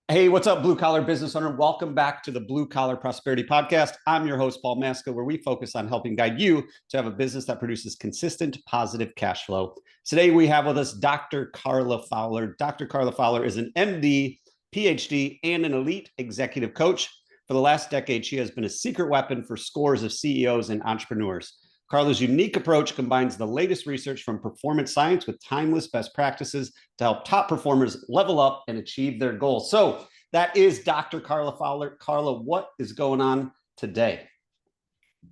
Hey, what's up, blue collar business owner? Welcome back to the Blue Collar Prosperity Podcast. I'm your host, Paul Maska, where we focus on helping guide you to have a business that produces consistent, positive cash flow. Today, we have with us Dr. Carla Fowler. Dr. Carla Fowler is an MD, PhD, and an elite executive coach. For the last decade, she has been a secret weapon for scores of CEOs and entrepreneurs. Carla's unique approach combines the latest research from performance science with timeless best practices to help top performers level up and achieve their goals. So that is Dr. Carla Fowler. Carla, what is going on today?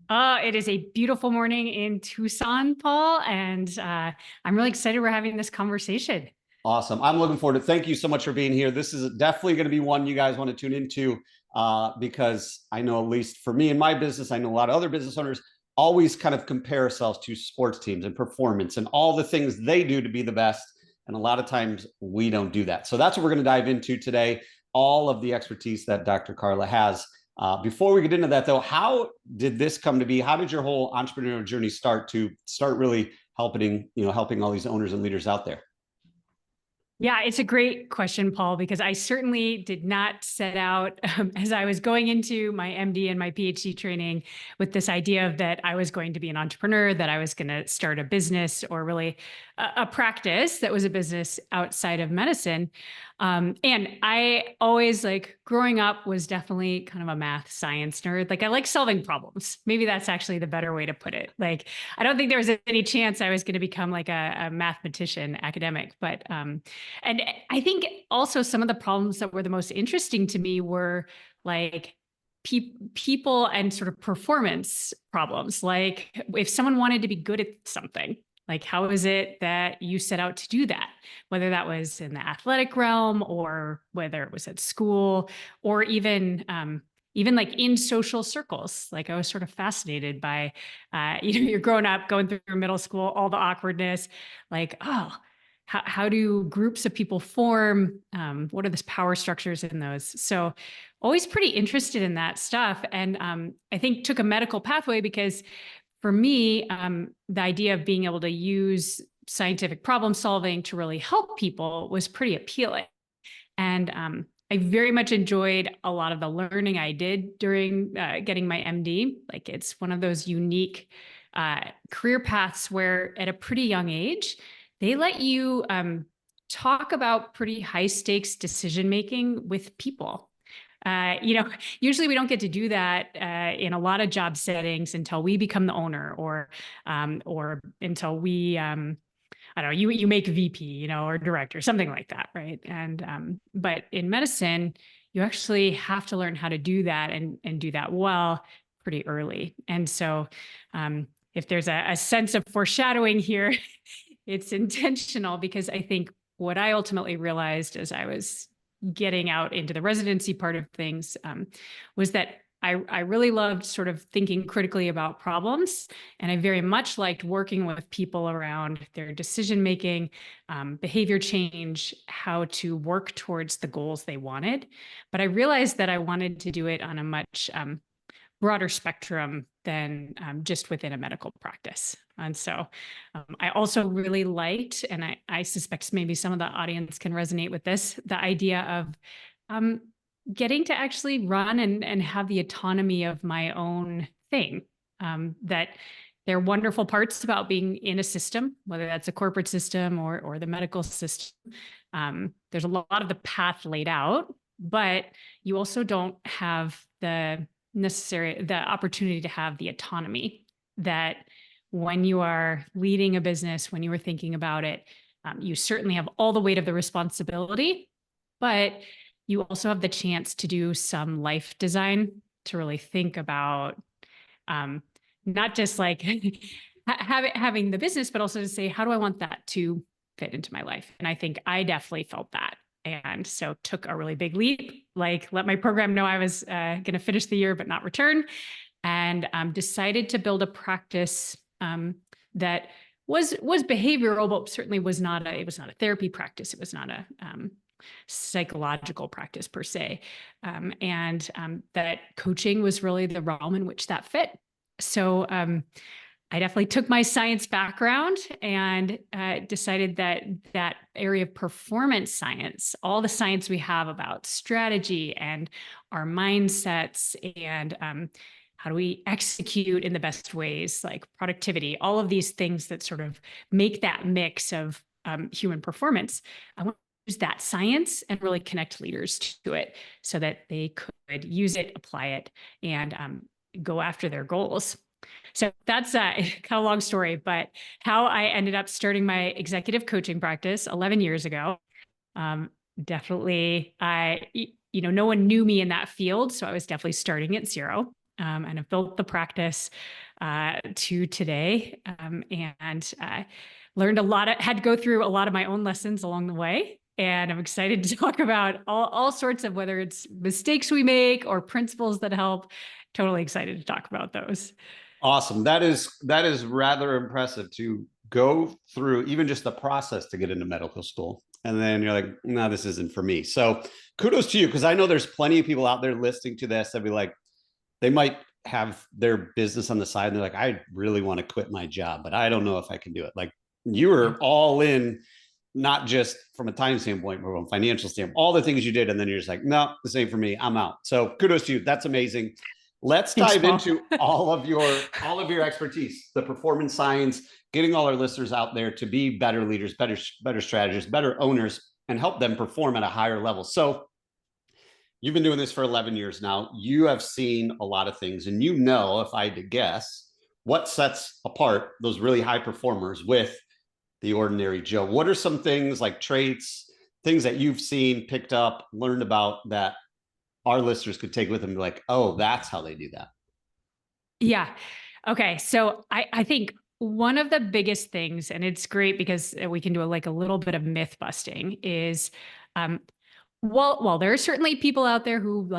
It is a beautiful morning in Tucson, Paul, and I'm really excited we're having this conversation. Awesome. I'm looking forward to it. Thank you so much for being here. This is definitely going to be one you guys want to tune into because I know, at least for me and my business, I know a lot of other business owners always kind of compare ourselves to sports teams and performance and all the things they do to be the best. And a lot of times we don't do that. So that's what we're going to dive into today, all of the expertise that Dr. Carla has. Before we get into that, though, how did this come to be? How did your whole entrepreneurial journey start really helping all these owners and leaders out there? Yeah, it's a great question, Paul, because I certainly did not set out as I was going into my MD and my PhD training with this idea of that I was going to be an entrepreneur, that I was going to start a business or really a practice that was a business outside of medicine. And I always growing up was definitely kind of a math science nerd. I like solving problems. Maybe that's actually the better way to put it. I don't think there was any chance I was going to become a mathematician academic, but and I think also some of the problems that were the most interesting to me were people and sort of performance problems. Like if someone wanted to be good at something, how is it that you set out to do that? Whether that was in the athletic realm or whether it was at school or even in social circles. I was sort of fascinated by, you're growing up, going through middle school, all the awkwardness, how do groups of people form? What are the power structures in those? So always pretty interested in that stuff. And I think took a medical pathway because for me, the idea of being able to use scientific problem solving to really help people was pretty appealing. And I very much enjoyed a lot of the learning I did during getting my MD. It's one of those unique career paths where at a pretty young age, they let you talk about pretty high stakes decision making with people. Usually we don't get to do that in a lot of job settings until we become the owner or until we, I don't know, you make VP, or director, something like that, right? And but in medicine, you actually have to learn how to do that and do that well pretty early. And so if there's a sense of foreshadowing here, it's intentional because I think what I ultimately realized as I was getting out into the residency part of things was that I really loved sort of thinking critically about problems. And I very much liked working with people around their decision-making, behavior change, how to work towards the goals they wanted. But I realized that I wanted to do it on a much broader spectrum than just within a medical practice. And so I also really liked, and I suspect maybe some of the audience can resonate with this, the idea of getting to actually run and have the autonomy of my own thing. That there are wonderful parts about being in a system, whether that's a corporate system or the medical system. There's a lot of the path laid out, but you also don't have the opportunity to have the autonomy that when you are leading a business, when you are thinking about it, you certainly have all the weight of the responsibility, but you also have the chance to do some life design to really think about not just having the business, but also to say, how do I want that to fit into my life? And I think I definitely felt that. And so took a really big leap, let my program know I was going to finish the year, but not return. And decided to build a practice that was behavioral, but certainly it was not a therapy practice. It was not a psychological practice per se. And that coaching was really the realm in which that fit. So I definitely took my science background and decided that that area of performance science, all the science we have about strategy and our mindsets and how do we execute in the best ways, like productivity, all of these things that sort of make that mix of human performance. I want to use that science and really connect leaders to it so that they could use it, apply it, and go after their goals. So that's kind of a long story, but how I ended up starting my executive coaching practice 11 years ago. Definitely, no one knew me in that field, so I was definitely starting at zero. And I've built the practice to today, and learned a lot. Had to go through a lot of my own lessons along the way. And I'm excited to talk about all sorts of, whether it's mistakes we make or principles that help. Totally excited to talk about those. Awesome. That is rather impressive to go through even just the process to get into medical school. And then you're like, no, this isn't for me. So kudos to you, because I know there's plenty of people out there listening to this that be like, they might have their business on the side and they're like, I really want to quit my job, but I don't know if I can do it. Like, you were all in, not just from a time standpoint, but from a financial standpoint, all the things you did. And then you're just like, no, this ain't for me. I'm out. So kudos to you. That's amazing. Let's dive into all of your expertise, the performance science, getting all our listeners out there to be better leaders, better strategists, better owners, and help them perform at a higher level. So you've been doing this for 11 years now. You have seen a lot of things, and you know, if I had to guess, what sets apart those really high performers with the ordinary Joe. What are some things, like traits, things that you've seen, picked up, learned about, that our listeners could take with them and be like, oh, that's how they do that? Yeah. Okay. So I think one of the biggest things, and it's great because we can do a little bit of myth busting, is well, there are certainly people out there who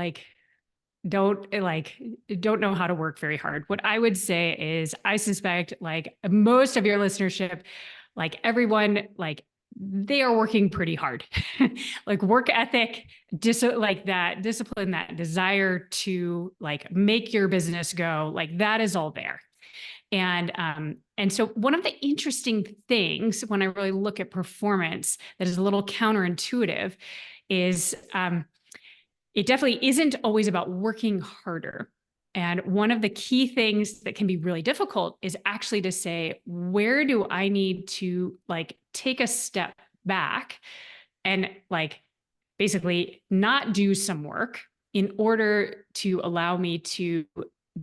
don't know how to work very hard. What I would say is, I suspect most of your listenership, everyone, they are working pretty hard. Work ethic, that discipline, that desire to make your business go, that is all there. And so one of the interesting things when I really look at performance that is a little counterintuitive is it definitely isn't always about working harder. And one of the key things that can be really difficult is actually to say, where do I need to take a step back and basically not do some work in order to allow me to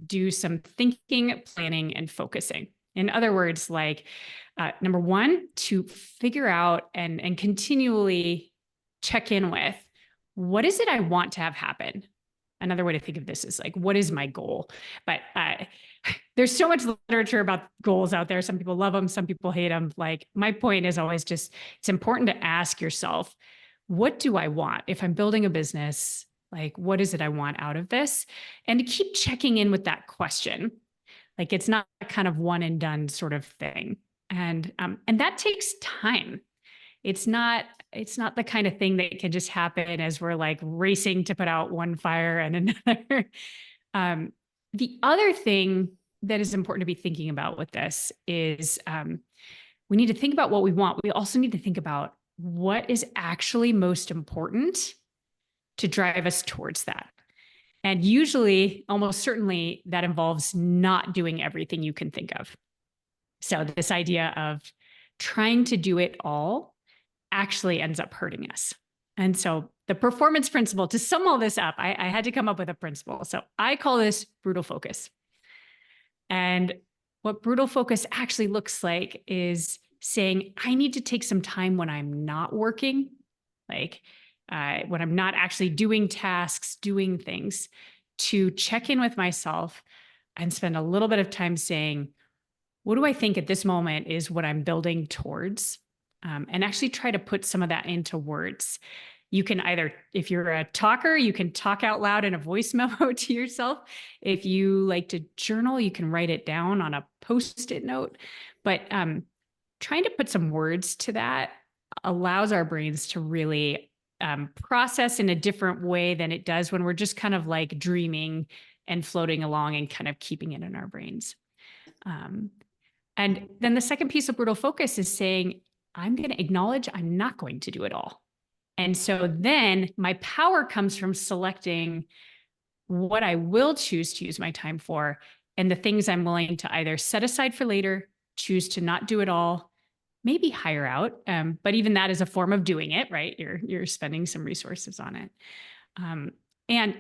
do some thinking, planning, and focusing. In other words, number one, to figure out and continually check in with, what is it I want to have happen? Another way to think of this is what is my goal? But there's so much literature about goals out there. Some people love them, some people hate them. My point is always just, it's important to ask yourself, what do I want? If I'm building a business, what is it I want out of this? And to keep checking in with that question. It's not a kind of one and done sort of thing. And that takes time. It's not the kind of thing that can just happen as we're racing to put out one fire and another. The other thing that is important to be thinking about with this is we need to think about what we want. We also need to think about what is actually most important to drive us towards that. And usually, almost certainly, that involves not doing everything you can think of. So this idea of trying to do it all actually ends up hurting us. And so the performance principle, to sum all this up, I had to come up with a principle. So I call this brutal focus. And what brutal focus actually looks like is saying, I need to take some time when I'm not working, when I'm not actually doing tasks, doing things, to check in with myself and spend a little bit of time saying, what do I think at this moment is what I'm building towards? And actually try to put some of that into words. You can either, if you're a talker, you can talk out loud in a voice memo to yourself. If you like to journal, you can write it down on a Post-it note. But trying to put some words to that allows our brains to really process in a different way than it does when we're just kind of dreaming and floating along and kind of keeping it in our brains. And then the second piece of brutal focus is saying, I'm going to acknowledge I'm not going to do it all. And so then my power comes from selecting what I will choose to use my time for and the things I'm willing to either set aside for later, choose to not do it all, maybe hire out. But even that is a form of doing it, right? You're spending some resources on it. And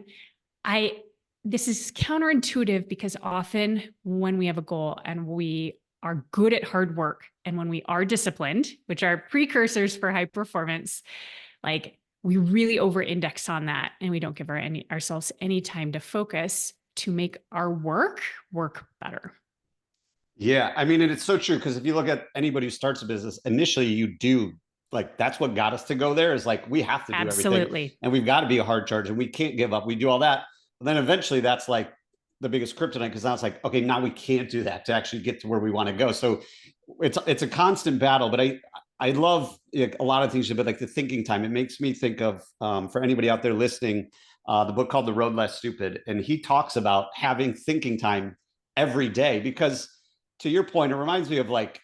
this is counterintuitive because often when we have a goal and we are good at hard work and when we are disciplined, which are precursors for high performance, like we really over-index on that and we don't give ourselves any time to focus to make our work better. Yeah. I mean, and it's so true because if you look at anybody who starts a business, initially you do like, that's what got us to go there is like, we have to do everything and we've got to be a hard charge and we can't give up. We do all that. But then eventually that's like the biggest kryptonite because now it's like, okay, now we can't do that to actually get to where we want to go. So it's a constant battle, but I love like, a lot of things, but like the thinking time, it makes me think of, for anybody out there listening, the book called The Road Less Stupid. And he talks about having thinking time every day, because to your point, it reminds me of like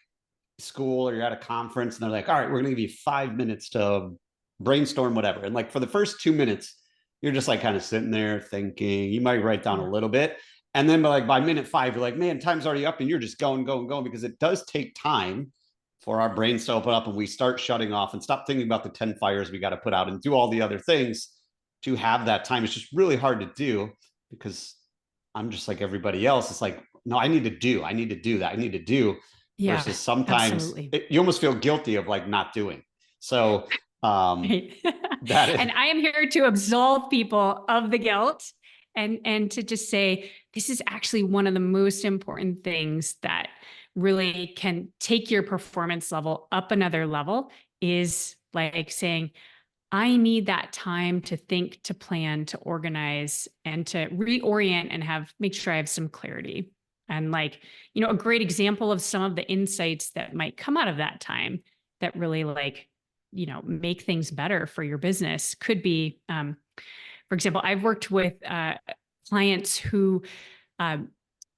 school or you're at a conference and they're like, all right, we're going to give you 5 minutes to brainstorm whatever. And like for the first 2 minutes, you're just like kind of sitting there thinking, you might write down a little bit. And then by minute 5, you're like, man, time's already up and you're just going, because it does take time for our brains to open up and we start shutting off and stop thinking about the 10 fires we got to put out and do all the other things to have that time. It's just really hard to do because I'm just like everybody else. It's like, no, I need to do that. Versus sometimes you almost feel guilty of like not doing. So right. And I am here to absolve people of the guilt and to just say, this is actually one of the most important things that really can take your performance level up another level is like saying, I need that time to think, to plan, to organize, and to reorient and make sure I have some clarity. And like, a great example of some of the insights that might come out of that time that really make things better for your business could be, for example, I've worked with clients who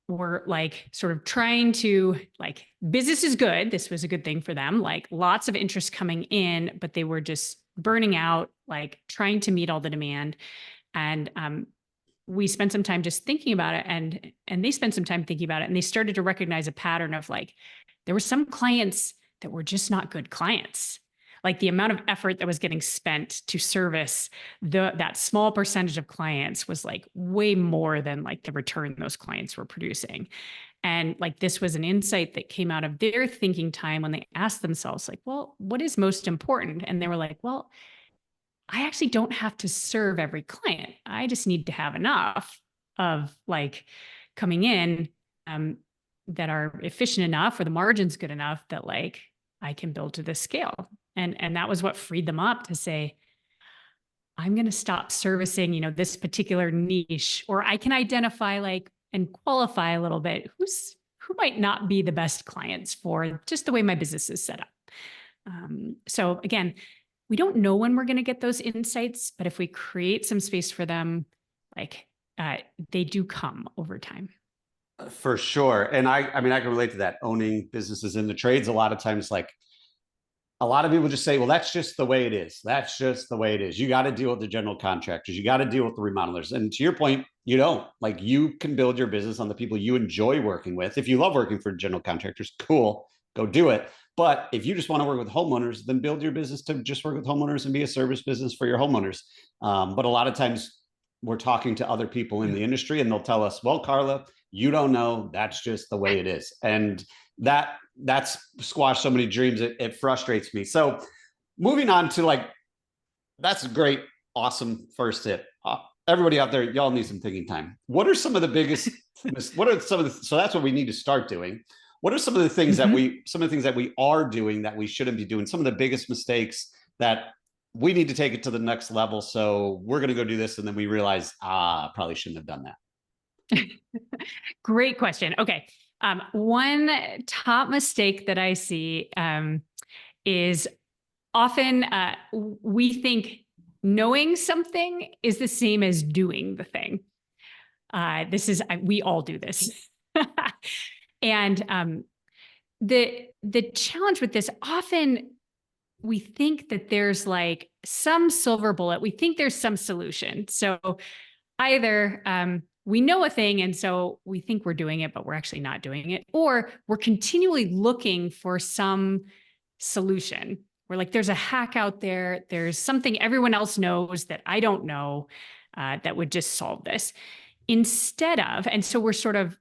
were like sort of trying to like, business is good. This was a good thing for them, like lots of interest coming in, but they were just burning out, like trying to meet all the demand. And we spent some time just thinking about it and they spent some time thinking about it and they started to recognize a pattern of like, there were some clients that were just not good clients. Like the amount of effort that was getting spent to service that small percentage of clients was like way more than like the return those clients were producing. And like, this was an insight that came out of their thinking time when they asked themselves like, well, what is most important? And they were like, well, I actually don't have to serve every client. I just need to have enough of like coming in that are efficient enough or the margin's good enough that like I can build to this scale. And that was what freed them up to say, I'm going to stop servicing, this particular niche, or I can identify like and qualify a little bit who might not be the best clients for just the way my business is set up. So again, we don't know when we're going to get those insights, but if we create some space for them, like they do come over time. For sure. And I mean, I can relate to that. Owning businesses in the trades, a lot of times, like a lot of people just say, well, that's just the way it is. That's just the way it is. You got to deal with the general contractors. You got to deal with the remodelers. And to your point, you don't. Like you can build your business on the people you enjoy working with. If you love working for general contractors, cool, go do it. But if you just want to work with homeowners, then build your business to just work with homeowners and be a service business for your homeowners. But a lot of times we're talking to other people in the industry and they'll tell us, well, Carla, you don't know. That's just the way it is. And that's squashed so many dreams. It frustrates me. So moving on to like, that's a great, awesome first tip. Everybody out there, y'all need some thinking time. What are some of the biggest, so that's what we need to start doing. What are some of the things that we are doing that we shouldn't be doing? Some of the biggest mistakes that we need to take it to the next level. So we're going to go do this. And then we realize, probably shouldn't have done that. Great question. Okay. One top mistake that I see is often we think knowing something is the same as doing the thing. We all do this. And the challenge with this, often we think that there's like some silver bullet. We think there's some solution. So either we know a thing, and so we think we're doing it, but we're actually not doing it, or we're continually looking for some solution. We're like, there's a hack out there. There's something everyone else knows that I don't know that would just solve this. Instead of, and so we're sort of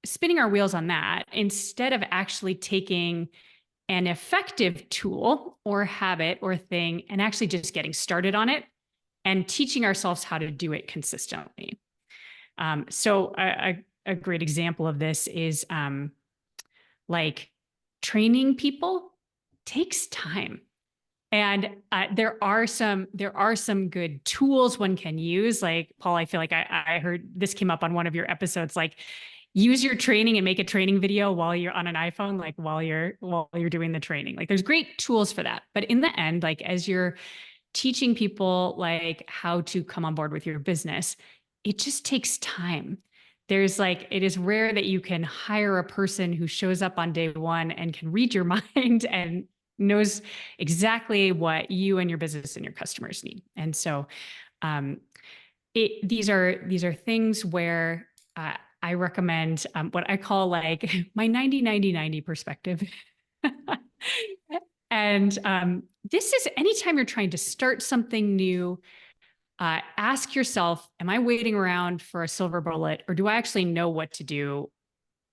spinning our wheels on that, instead of actually taking an effective tool or habit or thing and actually just getting started on it and teaching ourselves how to do it consistently. So a great example of this is like training people takes time. And there are some good tools one can use. Like, Paul, I feel like I heard this came up on one of your episodes, like use your training and make a training video while you're on an iPhone, like while you're doing the training. Like there's great tools for that. But in the end, like as you're teaching people like how to come on board with your business, it just takes time. There's like, it is rare that you can hire a person who shows up on day one and can read your mind and knows exactly what you and your business and your customers need. And so these are things where I recommend what I call like my 90-90-90 perspective. And this is anytime you're trying to start something new, ask yourself, am I waiting around for a silver bullet, or do I actually know what to do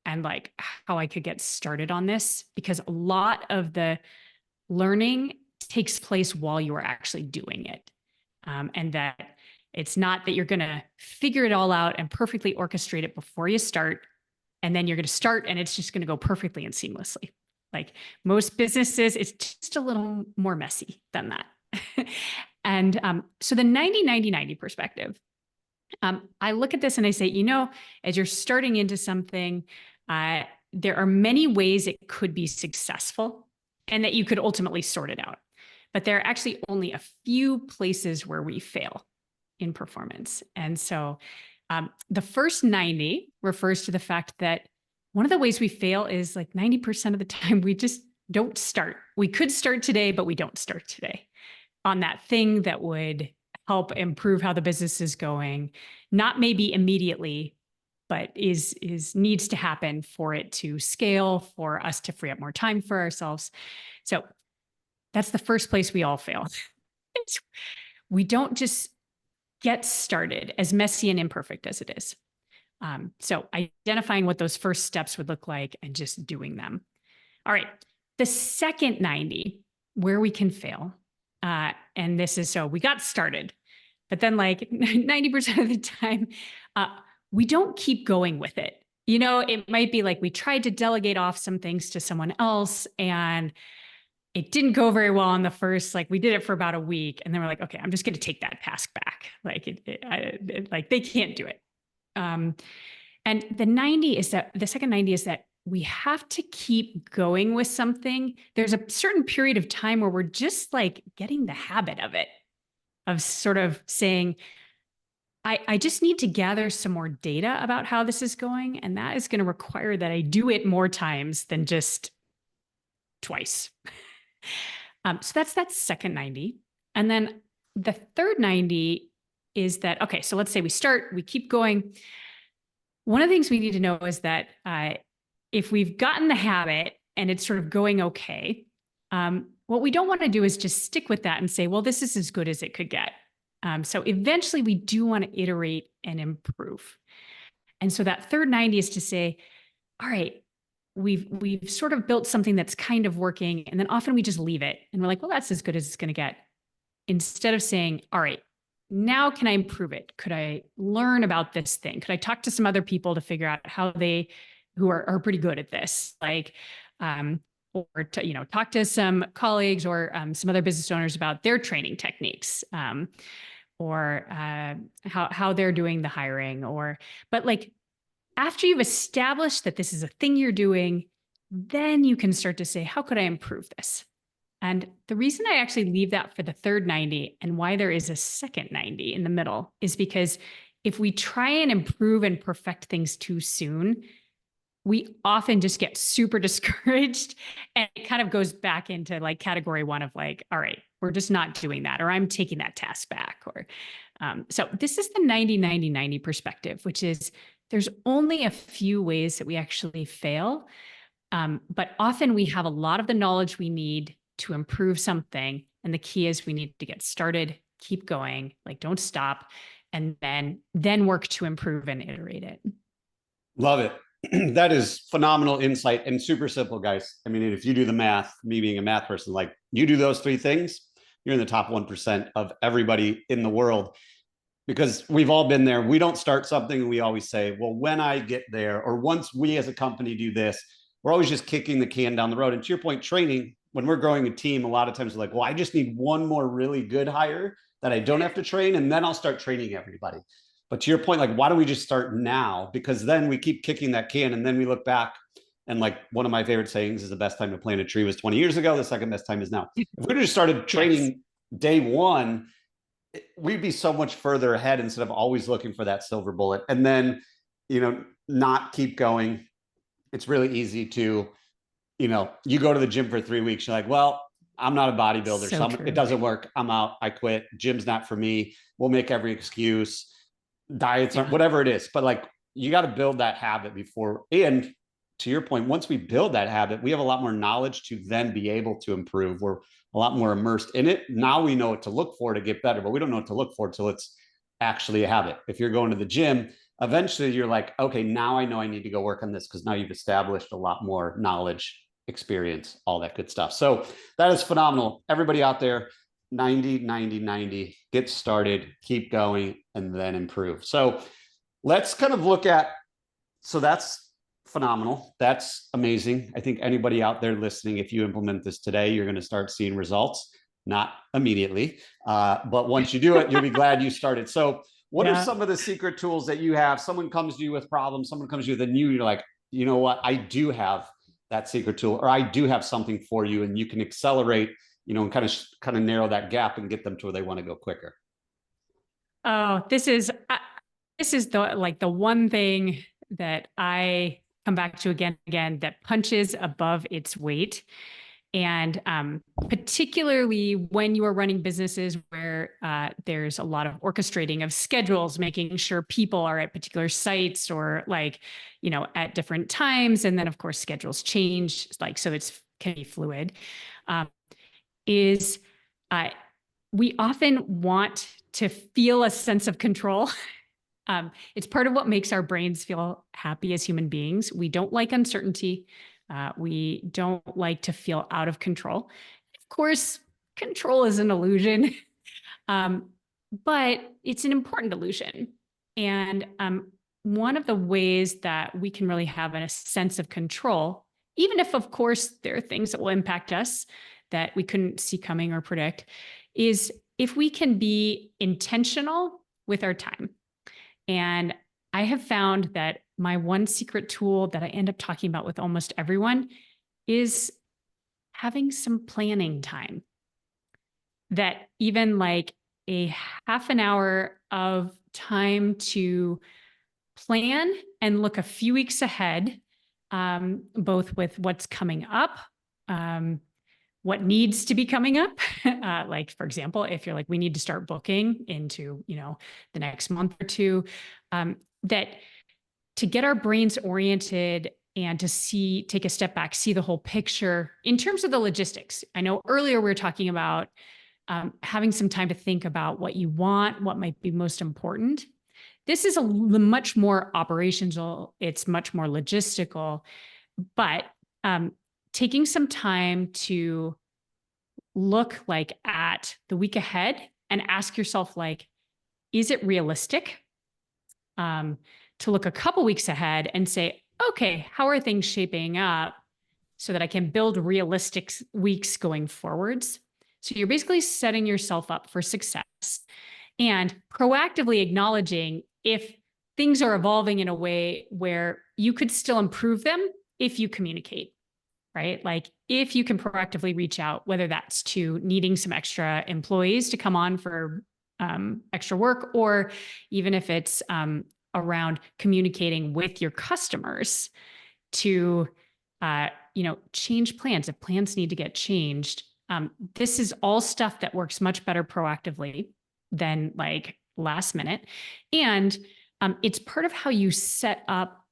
and like how I could get started on this? Because a lot of the learning takes place while you are actually doing it. And that it's not that you're going to figure it all out and perfectly orchestrate it before you start. And then you're going to start and it's just going to go perfectly and seamlessly. Like most businesses, it's just a little more messy than that. And so the 90-90-90 perspective, I look at this and I say, you know, as you're starting into something, there are many ways it could be successful and that you could ultimately sort it out. But there are actually only a few places where we fail in performance. And so the first 90 refers to the fact that one of the ways we fail is like 90% of the time we just don't start. We could start today, but we don't start today on that thing that would help improve how the business is going, not maybe immediately, but needs to happen for it to scale, for us to free up more time for ourselves. So that's the first place we all fail. We don't just get started, as messy and imperfect as it is. So identifying what those first steps would look like and just doing them. All right. The second 90, where we can fail. And this is, so we got started, but then like 90% of the time, we don't keep going with it. You know, it might be like we tried to delegate off some things to someone else and it didn't go very well on the first, like we did it for about a week. And then we're like, okay, I'm just going to take that task back. Like like they can't do it. And the 90 is that the second 90 is that we have to keep going with something. There's a certain period of time where we're just like getting the habit of it, of sort of saying, I just need to gather some more data about how this is going. And that is going to require that I do it more times than just twice. So that's that second 90. And then the third 90 is that, okay, so let's say we start, we keep going. One of the things we need to know is that if we've gotten the habit and it's sort of going okay, what we don't want to do is just stick with that and say, well, this is as good as it could get. So eventually we do want to iterate and improve. And so that third 90 is to say, all right, we've sort of built something that's kind of working. And then often we just leave it. And we're like, well, that's as good as it's going to get. Instead of saying, all right, now can I improve it? Could I learn about this thing? Could I talk to some other people to figure out how who are pretty good at this? Like, or to, talk to some colleagues or some other business owners about their training techniques, or how they're doing the hiring, but like after you've established that this is a thing you're doing, then you can start to say, how could I improve this? And the reason I actually leave that for the third 90 and why there is a second 90 in the middle is because if we try and improve and perfect things too soon, we often just get super discouraged, and it kind of goes back into like category one of like, all right, we're just not doing that, or I'm taking that task back. Or so this is the 90-90-90 perspective, which is there's only a few ways that we actually fail. But often we have a lot of the knowledge we need to improve something. And the key is we need to get started, keep going, like don't stop, and then work to improve and iterate it. Love it. That is phenomenal insight and super simple, guys. I mean, if you do the math, me being a math person, like you do those three things, you're in the top 1% of everybody in the world, because we've all been there. We don't start something and we always say, well, when I get there, or once we as a company do this, we're always just kicking the can down the road. And to your point, training, when we're growing a team, a lot of times we're like, well, I just need one more really good hire that I don't have to train, and then I'll start training everybody. But to your point, like, why don't we just start now? Because then we keep kicking that can, and then we look back, and like one of my favorite sayings is the best time to plant a tree was 20 years ago. The second best time is now. If we just started training day one, we'd be so much further ahead instead of always looking for that silver bullet and then, not keep going. It's really easy to, you go to the gym for 3 weeks. You're like, well, I'm not a bodybuilder. So it doesn't work. I'm out. I quit. Gym's not for me. We'll make every excuse. Diets aren't, whatever it is. But like, you got to build that habit before. And to your point, once we build that habit, we have a lot more knowledge to then be able to improve. We're a lot more immersed in it. Now we know what to look for to get better, but we don't know what to look for until it's actually a habit. If you're going to the gym, eventually you're like, okay, now I know I need to go work on this, because now you've established a lot more knowledge, experience, all that good stuff. So that is phenomenal. Everybody out there, 90-90-90, get started, keep going, and then improve. So let's kind of look at, so that's phenomenal. That's amazing. I think anybody out there listening, if you implement this today, you're going to start seeing results, not immediately. But once you do it, you'll be glad you started. So what are some of the secret tools that you have? Someone comes to you with problems, someone comes to you with a new, you're like, you know what? I do have that secret tool, or I do have something for you, and you can accelerate, and kind of narrow that gap and get them to where they want to go quicker. Oh, this is the one thing that I come back to again and again that punches above its weight. And particularly when you are running businesses where there's a lot of orchestrating of schedules, making sure people are at particular sites or at different times. And then of course, schedules change, so can be fluid, we often want to feel a sense of control. It's part of what makes our brains feel happy as human beings. We don't like uncertainty. We don't like to feel out of control. Of course, control is an illusion, but it's an important illusion. And one of the ways that we can really have a sense of control, even if, of course, there are things that will impact us that we couldn't see coming or predict, is if we can be intentional with our time. And I have found that my one secret tool that I end up talking about with almost everyone is having some planning time. That even like a half an hour of time to plan and look a few weeks ahead, both with what's coming up, what needs to be coming up. Like, for example, if you're like, we need to start booking into, the next month or two, that to get our brains oriented and to take a step back, see the whole picture in terms of the logistics. I know earlier we were talking about having some time to think about what you want, what might be most important. This is much more operational. It's much more logistical, but taking some time to look at the week ahead and ask yourself, is it realistic? To look a couple weeks ahead and say, okay, how are things shaping up so that I can build realistic weeks going forwards? So you're basically setting yourself up for success and proactively acknowledging if things are evolving in a way where you could still improve them if you communicate, right? Like if you can proactively reach out, whether that's to needing some extra employees to come on for extra work, or even if it's around communicating with your customers to, change plans if plans need to get changed. This is all stuff that works much better proactively than like last minute. And it's part of how you set up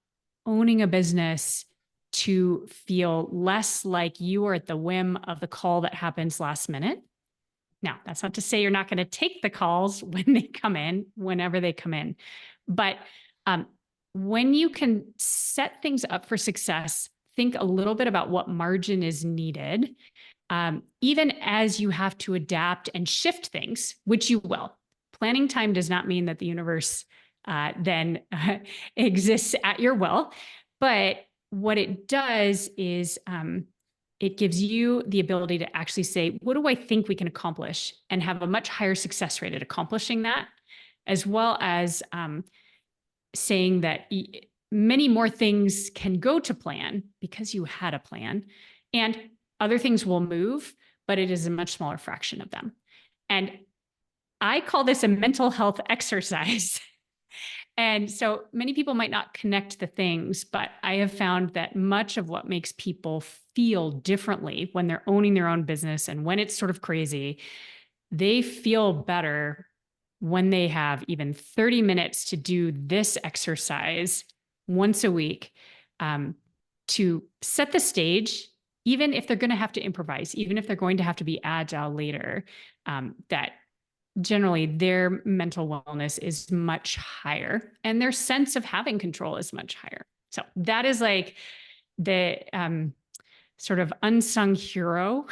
owning a business to feel less like you are at the whim of the call that happens last minute. Now, that's not to say you're not going to take the calls when they come in, whenever they come in. But when you can set things up for success, think a little bit about what margin is needed, even as you have to adapt and shift things, which you will. Planning time does not mean that the universe then exists at your will. But what it does is it gives you the ability to actually say, what do I think we can accomplish, and have a much higher success rate at accomplishing that, as well as saying that many more things can go to plan because you had a plan, and other things will move, but it is a much smaller fraction of them. And I call this a mental health exercise. And so many people might not connect the things, but I have found that much of what makes people feel differently when they're owning their own business and when it's sort of crazy, they feel better when they have even 30 minutes to do this exercise once a week, to set the stage, even if they're going to have to improvise, even if they're going to have to be agile later, that generally their mental wellness is much higher and their sense of having control is much higher. So that is like the sort of unsung hero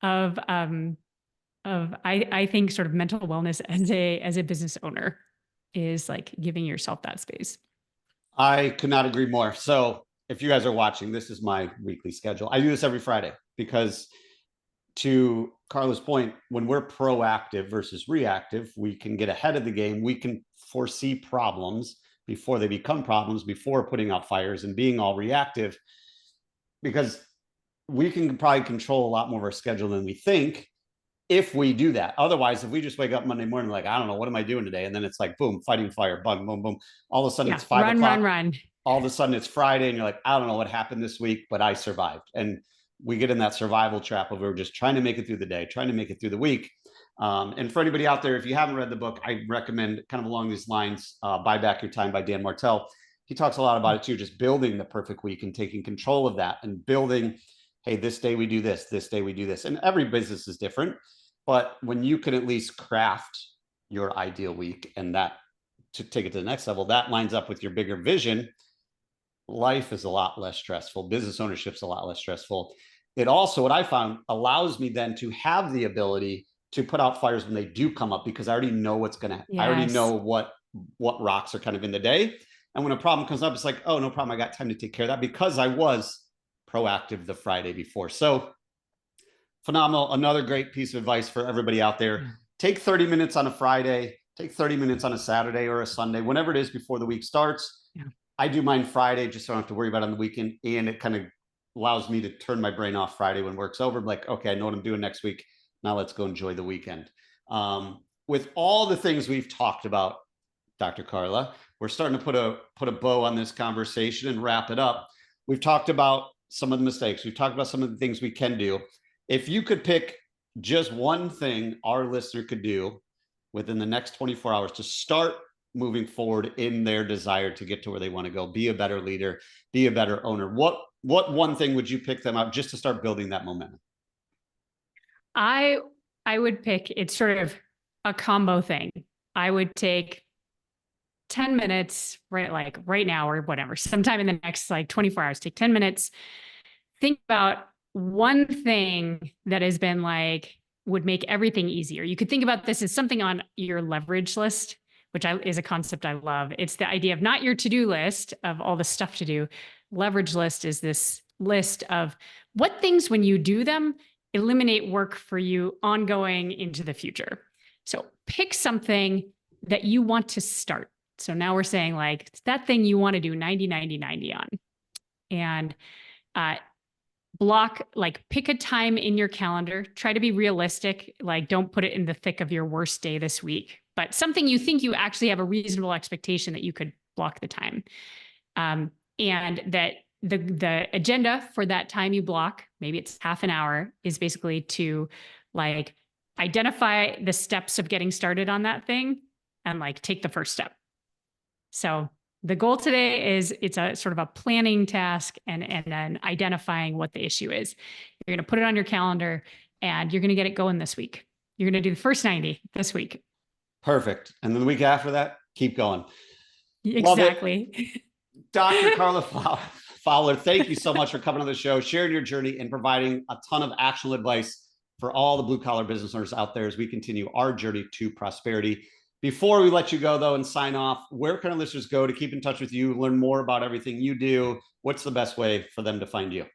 of I think sort of mental wellness as a business owner is like giving yourself that space. I could not agree more. So if you guys are watching, this is my weekly schedule. I do this every Friday because, to Carla's point, when we're proactive versus reactive, we can get ahead of the game. We can foresee problems before they become problems, before putting out fires and being all reactive, because we can probably control a lot more of our schedule than we think if we do that. Otherwise, if we just wake up Monday morning, like, I don't know, what am I doing today? And then it's like, boom, fighting fire, boom, boom, boom. All of a sudden it's 5 o'clock. Run. All of a sudden it's Friday and you're like, I don't know what happened this week, but I survived. And we get in that survival trap of we're just trying to make it through the day, trying to make it through the week. And for anybody out there, if you haven't read the book, I recommend, kind of along these lines, Buy Back Your Time by Dan Martell. He talks a lot about it too, just building the perfect week and taking control of that and building, hey, this day we do this day we do this. And every business is different. But when you can at least craft your ideal week and that to take it to the next level, that lines up with your bigger vision, life is a lot less stressful. Business ownership's a lot less stressful. It also, what I found, allows me then to have the ability to put out fires when they do come up, because I already know what's going to, I already know what rocks are kind of in the day. And when a problem comes up, it's like, oh, no problem. I got time to take care of that because I was proactive the Friday before. So phenomenal. Another great piece of advice for everybody out there. Take 30 minutes on a Friday, take 30 minutes on a Saturday or a Sunday, whenever it is before the week starts. Yeah. I do mine Friday just so I don't have to worry about it on the weekend. And it kind of allows me to turn my brain off Friday when work's over. I'm like, okay, I know what I'm doing next week. Now let's go enjoy the weekend. With all the things we've talked about, Dr. Carla, we're starting to put a bow on this conversation and wrap it up. We've talked about some of the mistakes. We've talked about some of the things we can do. If you could pick just one thing our listener could do within the next 24 hours to start moving forward in their desire to get to where they want to go, be a better leader, be a better owner, what one thing would you pick them out just to start building that momentum? I would pick, it's sort of a combo thing. I would take 10 minutes, right now or whatever, sometime in the next 24 hours, take 10 minutes, think about one thing that has been would make everything easier. You could think about this as something on your leverage list, which is a concept I love. It's the idea of not your to-do list of all the stuff to do. Leverage list is this list of what things, when you do them, eliminate work for you ongoing into the future. So pick something that you want to start. So now we're saying it's that thing you want to do 90, 90, 90 on. And block, pick a time in your calendar, try to be realistic. Don't put it in the thick of your worst day this week, but something you think you actually have a reasonable expectation that you could block the time. and that the agenda for that time you block, maybe it's half an hour, is basically to like identify the steps of getting started on that thing and like take the first step. So the goal today is it's a sort of a planning task and then identifying what the issue is. You're going to put it on your calendar and you're going to get it going this week. You're going to do the first 90 this week. Perfect. And then the week after that, keep going. Exactly. Dr. Carla Fowler, thank you so much for coming on the show, sharing your journey and providing a ton of actionable advice for all the blue collar business owners out there as we continue our journey to prosperity. Before we let you go, though, and sign off, where can our listeners go to keep in touch with you, learn more about everything you do? What's the best way for them to find you?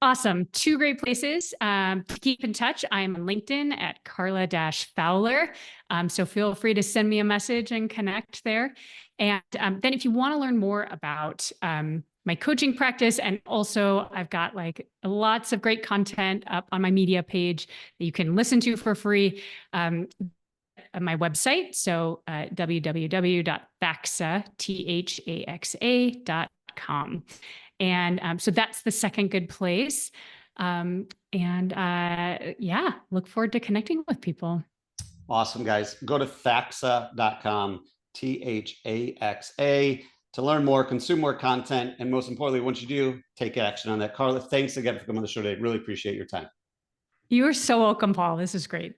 Awesome. Two great places to keep in touch. I'm on LinkedIn at Carla-Fowler. So feel free to send me a message and connect there. And then if you want to learn more about my coaching practice, and also I've got like lots of great content up on my media page that you can listen to for free. My website, so www.thaxa.com. And so that's the second good place. Yeah, look forward to connecting with people. Awesome, guys. Go to thaxa.com, THAXA, to learn more, consume more content, and most importantly, once you do, take action on that. Carla, thanks again for coming on the show today. Really appreciate your time. You are so welcome, Paul. This is great.